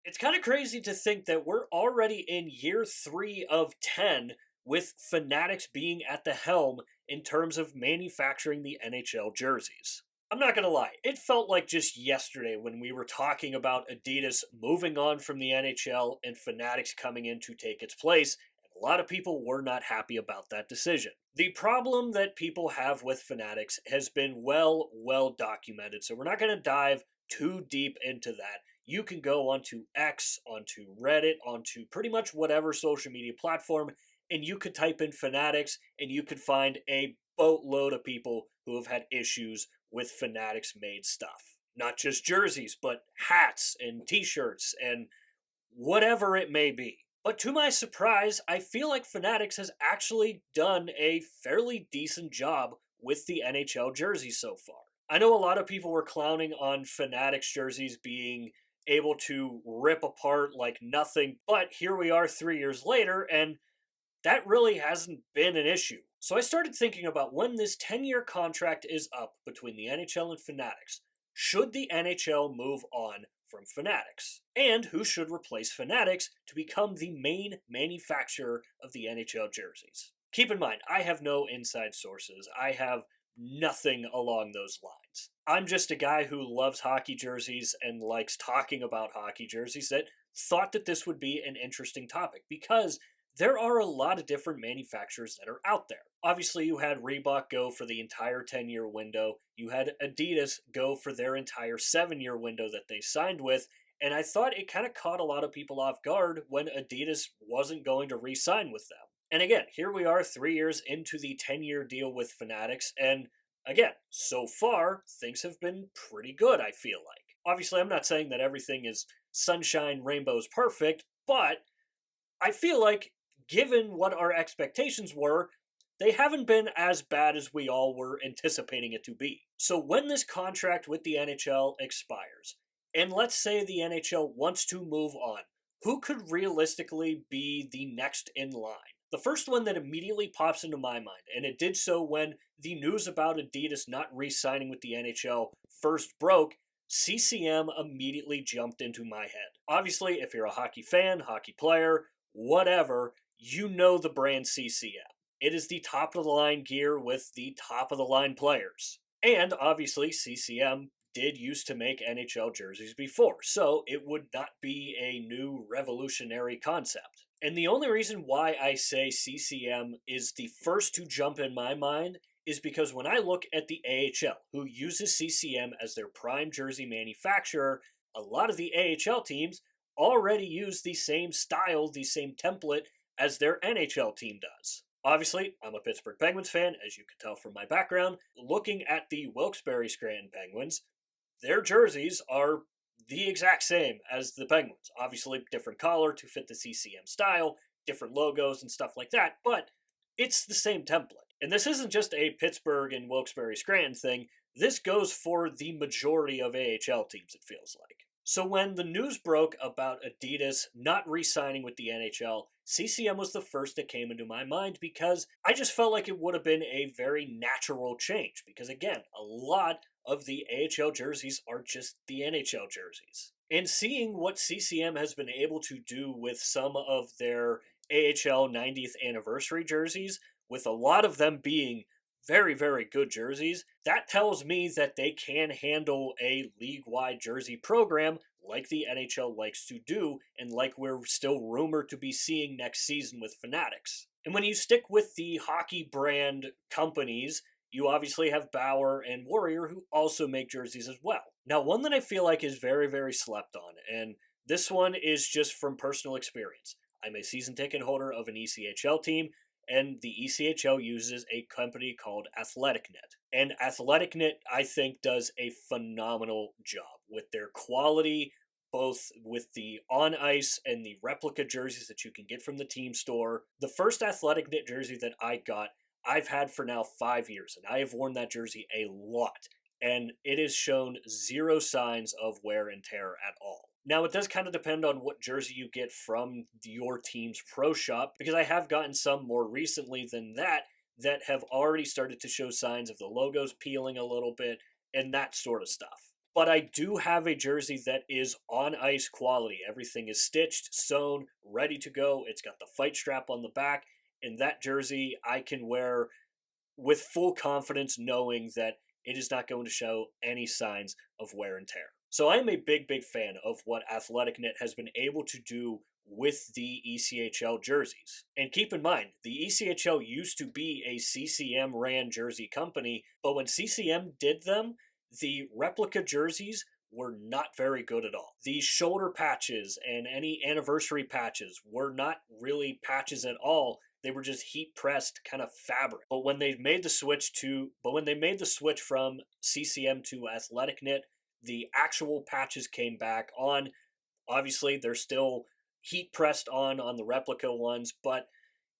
It's kind of crazy to think that we're already in year 3 of 10 with Fanatics being at the helm in terms of manufacturing the NHL jerseys. I'm not going to lie, it felt like just yesterday when we were talking about Adidas moving on from the NHL and Fanatics coming in to take its place. And a lot of people were not happy about that decision. The problem that people have with Fanatics has been well documented, so we're not going to dive too deep into that. You can go onto X, onto Reddit, onto pretty much whatever social media platform, and you could type in Fanatics and you could find a boatload of people who have had issues with Fanatics made stuff. Not just jerseys, but hats and t shirts and whatever it may be. But to my surprise, I feel like Fanatics has actually done a fairly decent job with the NHL jerseys so far. I know a lot of people were clowning on Fanatics jerseys being able to rip apart like nothing, but here we are 3 years later, and that really hasn't been an issue. So I started thinking about when this 10-year contract is up between the NHL and Fanatics, should the NHL move on from Fanatics? And who should replace Fanatics to become the main manufacturer of the NHL jerseys? Keep in mind, I have no inside sources. I have nothing along those lines. I'm just a guy who loves hockey jerseys and likes talking about hockey jerseys that thought that this would be an interesting topic because there are a lot of different manufacturers that are out there. Obviously, you had Reebok go for the entire 10-year window. You had Adidas go for their entire 7-year window that they signed with. And I thought it kind of caught a lot of people off guard when Adidas wasn't going to re-sign with them. And again, here we are 3 years into the 10-year deal with Fanatics. And again, so far, things have been pretty good, I feel like. Obviously, I'm not saying that everything is sunshine, rainbows, perfect, but I feel like given what our expectations were, they haven't been as bad as we all were anticipating it to be. So when this contract with the NHL expires, and let's say the NHL wants to move on, who could realistically be the next in line? The first one that immediately pops into my mind, and it did so when the news about Adidas not re signing with the NHL first broke, CCM immediately jumped into my head. Obviously, if you're a hockey fan, hockey player, whatever, you know the brand CCM. It is the top of the line gear with the top of the line players. And obviously, CCM did used to make NHL jerseys before, so it would not be a new revolutionary concept. And the only reason why I say CCM is the first to jump in my mind is because when I look at the AHL, who uses CCM as their prime jersey manufacturer, a lot of the AHL teams already use the same style, the same template as their NHL team does. Obviously, I'm a Pittsburgh Penguins fan, as you can tell from my background. Looking at the Wilkes-Barre Scranton Penguins, their jerseys are the exact same as the Penguins. Obviously, different color to fit the CCM style, different logos and stuff like that, but it's the same template. And this isn't just a Pittsburgh and Wilkes-Barre Scranton thing. This goes for the majority of AHL teams, it feels like. So when the news broke about Adidas not re-signing with the NHL, CCM was the first that came into my mind because I just felt like it would have been a very natural change. Because again, a lot of the AHL jerseys are just the NHL jerseys. And seeing what CCM has been able to do with some of their AHL 90th anniversary jerseys, with a lot of them being very good jerseys, that tells me that they can handle a league-wide jersey program like the NHL likes to do and like we're still rumored to be seeing next season with Fanatics. And when you stick with the hockey brand companies, you obviously have Bauer and Warrior who also make jerseys as well. Now, one that I feel like is very slept on, and this one is just from personal experience. I'm a season ticket holder of an ECHL team, and the ECHL uses a company called AthleticNet. And AthleticNet, I think, does a phenomenal job with their quality, both with the on-ice and the replica jerseys that you can get from the team store. The first AthleticNet jersey that I got, I've had for now 5 years, and I have worn that jersey a lot. And it has shown zero signs of wear and tear at all. Now, it does kind of depend on what jersey you get from your team's pro shop, because I have gotten some more recently than that have already started to show signs of the logos peeling a little bit and that sort of stuff. but I do have a jersey that is on ice quality. Everything is stitched, sewn, ready to go. It's got the fight strap on the back, and that jersey I can wear with full confidence, knowing that it is not going to show any signs of wear and tear. So I am a big, big fan of what Athletic Knit has been able to do with the ECHL jerseys. And keep in mind, the ECHL used to be a CCM ran jersey company, but when CCM did them, the replica jerseys were not very good at all. The shoulder patches and any anniversary patches were not really patches at all. They were just heat pressed kind of fabric. But when they made the switch from CCM to Athletic Knit, the actual patches came back on. Obviously, they're still heat pressed on the replica ones, but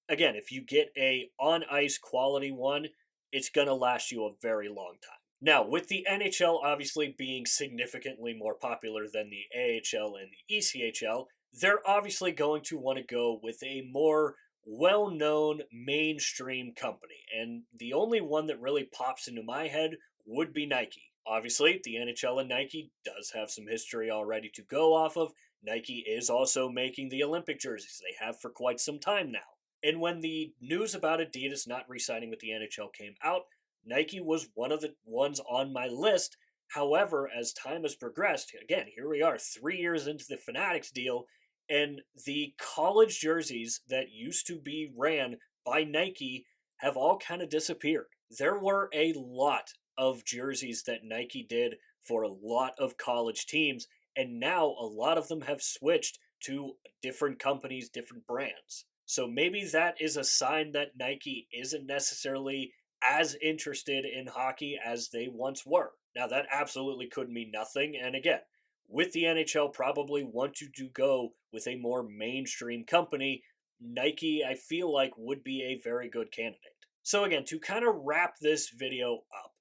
again, if you get a on ice quality one, it's going to last you a very long time. Now, with the NHL obviously being significantly more popular than the AHL and the ECHL, they're obviously going to want to go with a more well-known mainstream company, and the only one that really pops into my head would be Nike. Obviously, the NHL and Nike does have some history already to go off of. Nike is also making the Olympic jerseys. They have for quite some time now. And when the news about Adidas not re-signing with the NHL came out, Nike was one of the ones on my list. However, as time has progressed, again, here we are 3 years into the Fanatics deal, and the college jerseys that used to be ran by Nike have all kind of disappeared. There were a lot of jerseys that Nike did for a lot of college teams, and now a lot of them have switched to different companies, different brands. So maybe that is a sign that Nike isn't necessarily as interested in hockey as they once were. Now, that absolutely could mean nothing, and again, with the NHL probably wanting to go with a more mainstream company, Nike, I feel like, would be a very good candidate. So again, to kind of wrap this video up,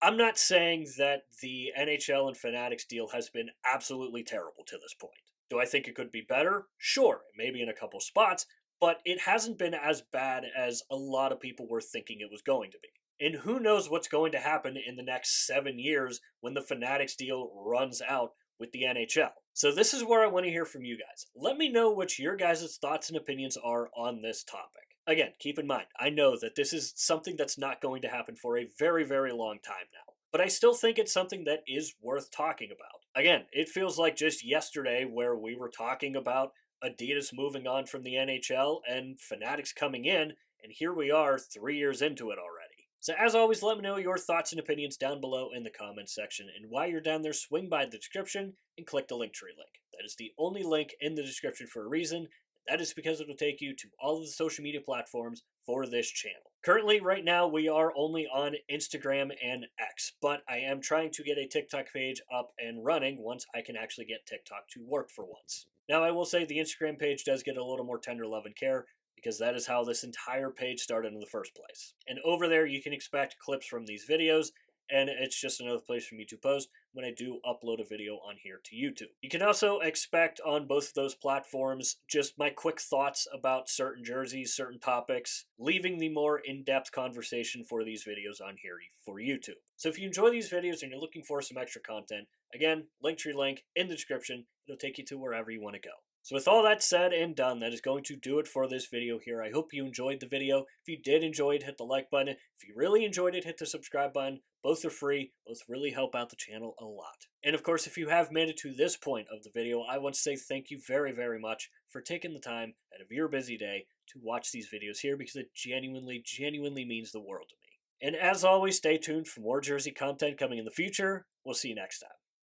I'm not saying that the NHL and Fanatics deal has been absolutely terrible to this point. Do I think it could be better? Sure, maybe in a couple spots, but it hasn't been as bad as a lot of people were thinking it was going to be. And who knows what's going to happen in the next 7 years when the Fanatics deal runs out with the NHL. So this is where I want to hear from you guys. Let me know what your guys' thoughts and opinions are on this topic. Again, keep in mind, I know that this is something that's not going to happen for a very, very long time now. But I still think it's something that is worth talking about. Again, it feels like just yesterday where we were talking about Adidas moving on from the NHL and Fanatics coming in, and here we are 3 years into it already. So as always, let me know your thoughts and opinions down below in the comments section, and while you're down there, swing by the description and click the Linktree link. That is the only link in the description for a reason. That is because it will take you to all of the social media platforms for this channel. Currently, right now, we are only on Instagram and X, but I am trying to get a TikTok page up and running once I can actually get TikTok to work for once. Now, I will say the Instagram page does get a little more tender love and care, because that is how this entire page started in the first place. And over there, you can expect clips from these videos, and it's just another place for me to post when I do upload a video on here to YouTube. You can also expect on both of those platforms just my quick thoughts about certain jerseys, certain topics, leaving the more in-depth conversation for these videos on here for YouTube. So if you enjoy these videos and you're looking for some extra content, again, Linktree link in the description. It'll take you to wherever you want to go. So with all that said and done, that is going to do it for this video here. I hope you enjoyed the video. If you did enjoy it, hit the like button. If you really enjoyed it, hit the subscribe button. Both are free. Both really help out the channel a lot. And of course, if you have made it to this point of the video, I want to say thank you very, very much for taking the time out of your busy day to watch these videos here, because it genuinely, genuinely means the world to me. And as always, stay tuned for more jersey content coming in the future. We'll see you next time.